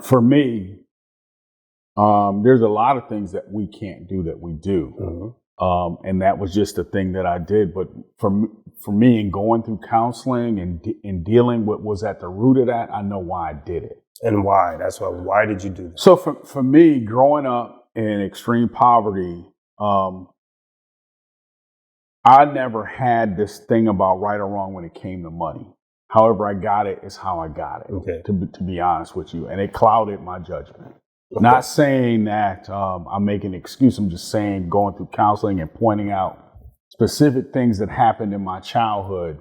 For me, there's a lot of things that we can't do that we do. Mm-hmm. And that was just the thing that I did. But for me, in going through counseling and dealing with what was at the root of that, I know why I did it. And why? That's why. Why did you do that? So for me, growing up in extreme poverty, I never had this thing about right or wrong when it came to money. However I got it is how I got it, okay. to be honest with you. And it clouded my judgment. Okay. Not saying that I'm making an excuse. I'm just saying going through counseling and pointing out specific things that happened in my childhood,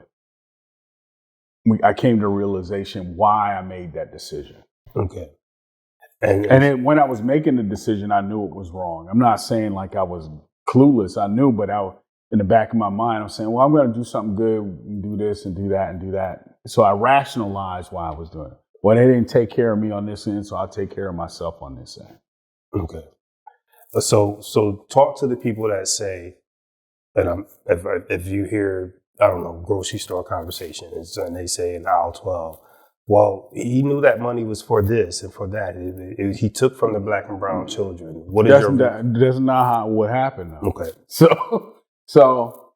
I came to a realization why I made that decision. Okay. When I was making the decision, I knew it was wrong. I'm not saying like I was clueless. I knew, but in the back of my mind, I'm saying, well, I'm going to do something good, and do this and do that and do that. So I rationalized why I was doing it. Well, they didn't take care of me on this end, so I'll take care of myself on this end. Okay. So talk to the people that say, and if you hear, I don't know, grocery store conversations, and they say in aisle 12, well, he knew that money was for this and for that. He took from the black and brown children. What is That's not what happened, though. Okay. So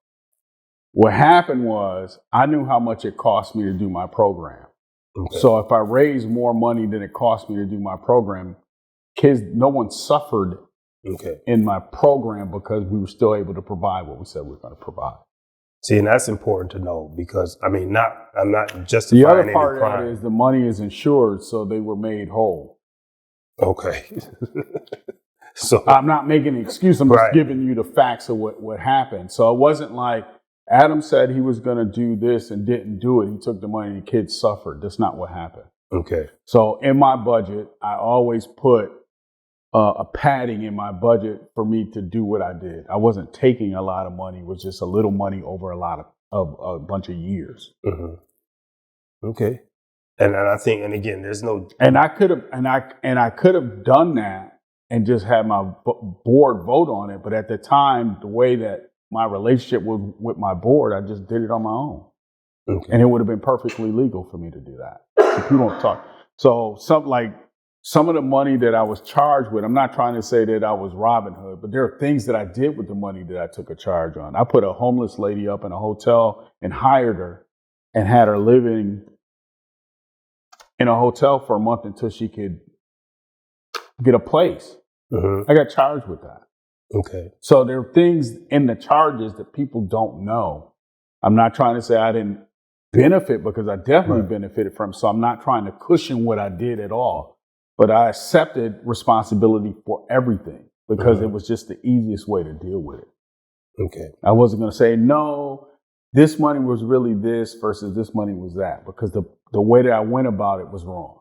what happened was I knew how much it cost me to do my program. Okay. So if I raised more money than it cost me to do my program, no one suffered in my program because we were still able to provide what we said we were going to provide. See, and that's important to know because, I mean, I'm not justifying the other part any crime. of that is the money is insured, so they were made whole. Okay. So I'm not making an excuse. I'm just giving you the facts of what happened. So it wasn't like Adam said he was going to do this and didn't do it. He took the money and the kids suffered. That's not what happened. Okay. So in my budget, I always put a padding in my budget for me to do what I did. I wasn't taking a lot of money. It was just a little money over a bunch of years. Mm-hmm. Okay. And I think, and again, there's no. And I could have done that and just had my board vote on it. But at the time, the way that my relationship was with my board, I just did it on my own. Okay. And it would have been perfectly legal for me to do that. If you don't talk. So some of the money that I was charged with, I'm not trying to say that I was Robin Hood, but there are things that I did with the money that I took a charge on. I put a homeless lady up in a hotel and hired her and had her living in a hotel for a month until she could get a place. Mm-hmm. I got charged with that. Okay. So there are things in the charges that people don't know. I'm not trying to say I didn't benefit because I definitely benefited from. So I'm not trying to cushion what I did at all. But I accepted responsibility for everything because it was just the easiest way to deal with it. Okay. I wasn't going to say, no, this money was really this versus this money was that because the way that I went about it was wrong.